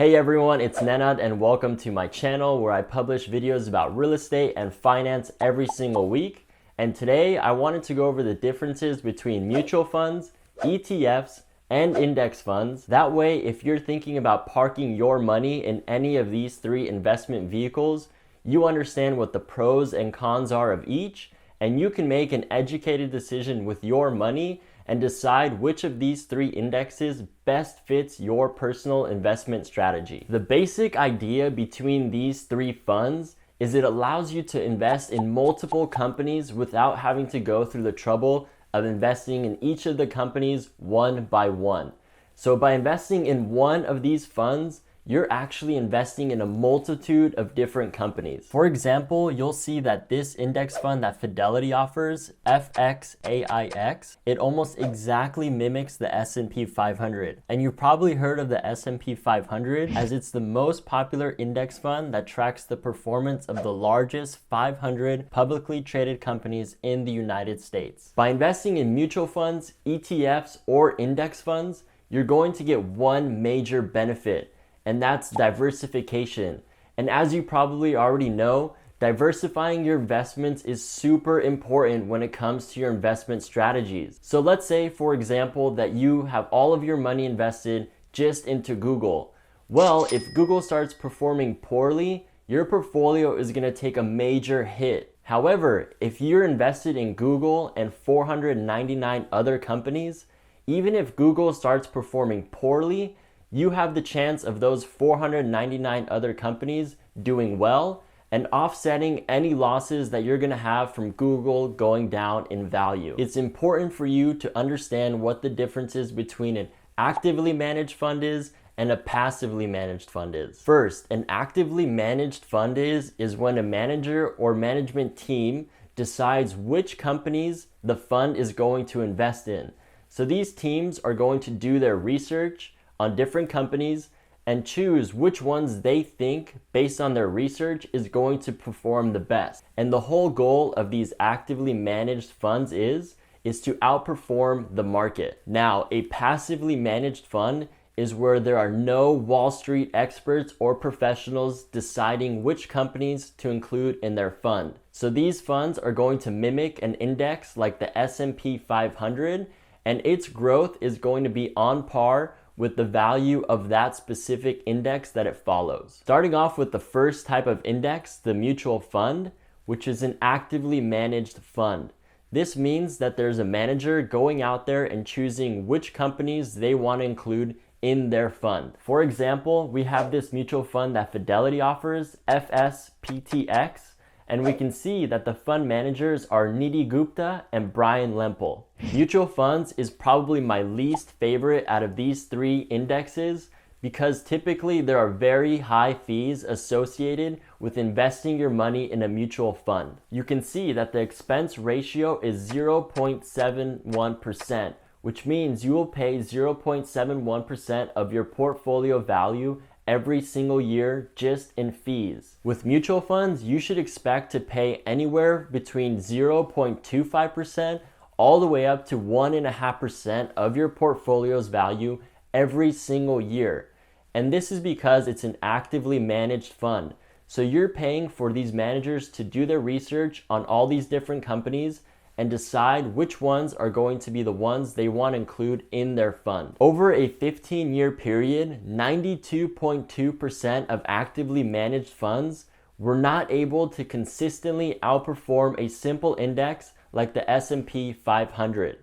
Hey everyone, it's Nenad and welcome to my channel where I publish videos about real estate and finance every single week. And today I wanted to go over the differences between mutual funds, ETFs, and index funds. That way, if you're thinking about parking your money in any of these three investment vehicles, you understand what the pros and cons are of each, and you can make an educated decision with your money and decide which of these three indexes best fits your personal investment strategy. The basic idea between these three funds is it allows you to invest in multiple companies without having to go through the trouble of investing in each of the companies one by one. So by investing in one of these funds, you're actually investing in a multitude of different companies. For example, you'll see that this index fund that Fidelity offers, FXAIX, it almost exactly mimics the S&P 500. And you've probably heard of the S&P 500 as it's the most popular index fund that tracks the performance of the largest 500 publicly traded companies in the United States. By investing in mutual funds, ETFs, or index funds, you're going to get one major benefit, and that's diversification. And as you probably already know, diversifying your investments is super important when it comes to your investment strategies. So let's say, for example, that you have all of your money invested just into Google. Well, if Google starts performing poorly, your portfolio is going to take a major hit. However, if you're invested in Google and 499 other companies, even if Google starts performing poorly, you have the chance of those 499 other companies doing well and offsetting any losses that you're going to have from Google going down in value. It's important for you to understand what the differences between an actively managed fund is and a passively managed fund is. First, an actively managed fund is when a manager or management team decides which companies the fund is going to invest in. So these teams are going to do their research on different companies and choose which ones they think, based on their research, is going to perform the best. And the whole goal of these actively managed funds is to outperform the market. Now, a passively managed fund is where there are no Wall Street experts or professionals deciding which companies to include in their fund. So these funds are going to mimic an index like the S&P 500, and its growth is going to be on par with the value of that specific index that it follows. Starting off with the first type of index, the mutual fund, which is an actively managed fund. This means that there's a manager going out there and choosing which companies they want to include in their fund. For example, we have this mutual fund that Fidelity offers, FSPTX, and we can see that the fund managers are Nidhi Gupta and Brian Lempel. Mutual funds is probably my least favorite out of these three indexes because typically there are very high fees associated with investing your money in a mutual fund. You can see that the expense ratio is 0.71%, which means you will pay 0.71% of your portfolio value every single year just in fees. With mutual funds, you should expect to pay anywhere between 0.25% all the way up to 1.5% of your portfolio's value every single year. And this is because it's an actively managed fund. So you're paying for these managers to do their research on all these different companies and decide which ones are going to be the ones they want to include in their fund. Over a 15-year period, 92.2% of actively managed funds were not able to consistently outperform a simple index like the S&P 500.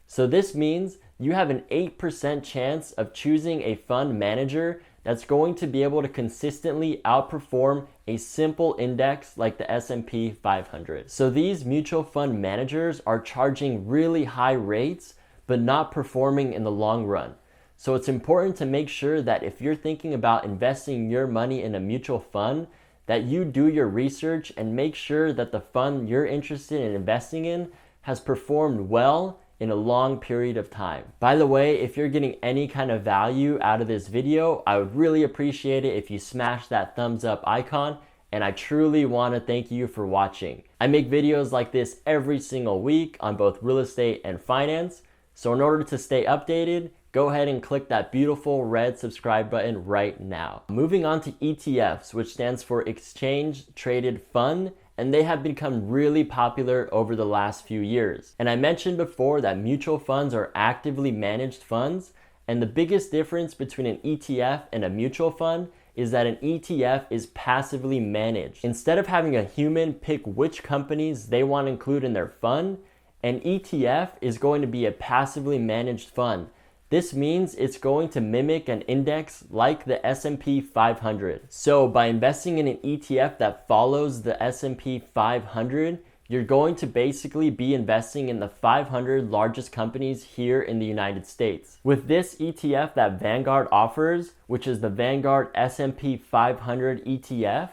So this means you have an 8% chance of choosing a fund manager that's going to be able to consistently outperform a simple index like the S&P 500. So these mutual fund managers are charging really high rates, but not performing in the long run. So it's important to make sure that if you're thinking about investing your money in a mutual fund, that you do your research and make sure that the fund you're interested in investing in has performed well in a long period of time. By the way, if you're getting any kind of value out of this video, I would really appreciate it if you smash that thumbs up icon, and I truly want to thank you for watching. I make videos like this every single week on both real estate and finance, so in order to stay updated, go ahead and click that beautiful red subscribe button right now. Moving on to ETFs, which stands for Exchange Traded Fund, and they have become really popular over the last few years. And I mentioned before that mutual funds are actively managed funds, and the biggest difference between an ETF and a mutual fund is that an ETF is passively managed. Instead of having a human pick which companies they want to include in their fund, an ETF is going to be a passively managed fund. This means it's going to mimic an index like the S&P 500. So by investing in an ETF that follows the S&P 500, you're going to basically be investing in the 500 largest companies here in the United States. With this ETF that Vanguard offers, which is the Vanguard S&P 500 ETF,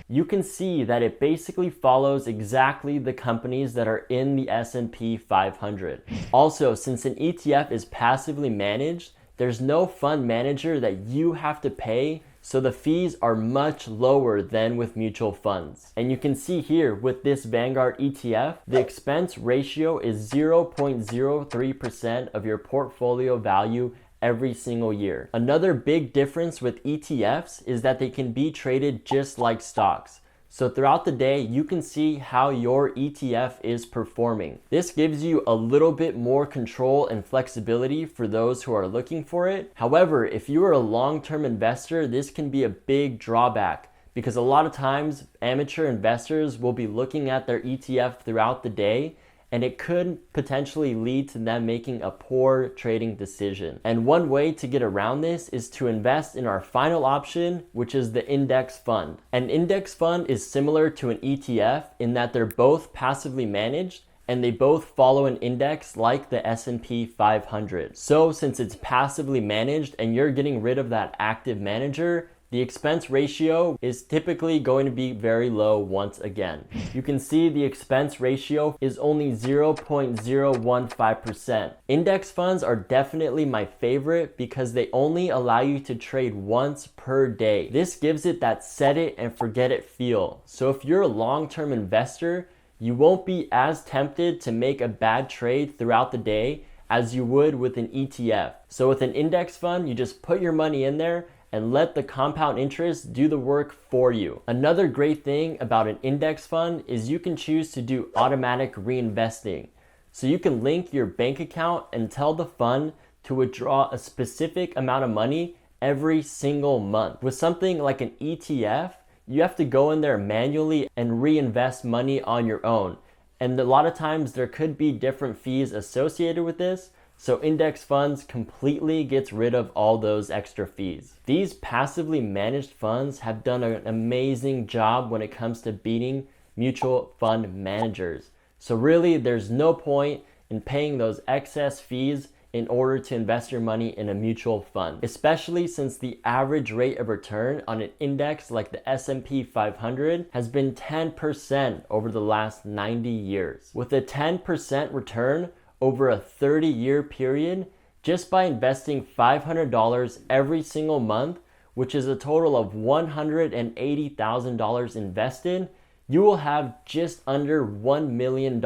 you can see that it basically follows exactly the companies that are in the S&P 500. Also, since an ETF is passively managed, there's no fund manager that you have to pay, so the fees are much lower than with mutual funds. And you can see here with this Vanguard ETF, the expense ratio is 0.03% of your portfolio value every single year. Another big difference with ETFs is that they can be traded just like stocks. So throughout the day, you can see how your ETF is performing. This gives you a little bit more control and flexibility for those who are looking for it. However, if you are a long-term investor, this can be a big drawback because a lot of times amateur investors will be looking at their ETF throughout the day, and it could potentially lead to them making a poor trading decision. And one way to get around this is to invest in our final option, which is the index fund. An index fund is similar to an ETF in that they're both passively managed and they both follow an index like the S&P 500. So since it's passively managed and you're getting rid of that active manager, the expense ratio is typically going to be very low once again. You can see the expense ratio is only 0.015%. Index funds are definitely my favorite because they only allow you to trade once per day. This gives it that set it and forget it feel. So if you're a long-term investor, you won't be as tempted to make a bad trade throughout the day as you would with an ETF. So with an index fund, you just put your money in there and let the compound interest do the work for you. Another great thing about an index fund is you can choose to do automatic reinvesting. So you can link your bank account and tell the fund to withdraw a specific amount of money every single month. With something like an ETF, you have to go in there manually and reinvest money on your own. And a lot of times there could be different fees associated with this. So index funds completely gets rid of all those extra fees. These passively managed funds have done an amazing job when it comes to beating mutual fund managers. So really there's no point in paying those excess fees in order to invest your money in a mutual fund, especially since the average rate of return on an index like the S&P 500 has been 10% over the last 90 years. With a 10% return over a 30-year period, just by investing $500 every single month, which is a total of $180,000 invested, you will have just under $1 million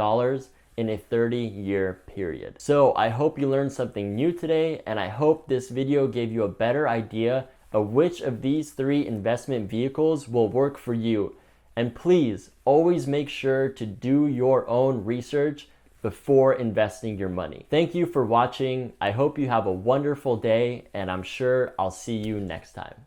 in a 30-year period. So I hope you learned something new today, and I hope this video gave you a better idea of which of these 3 investment vehicles will work for you. And please always make sure to do your own research before investing your money. Thank you for watching. I hope you have a wonderful day, and I'm sure I'll see you next time.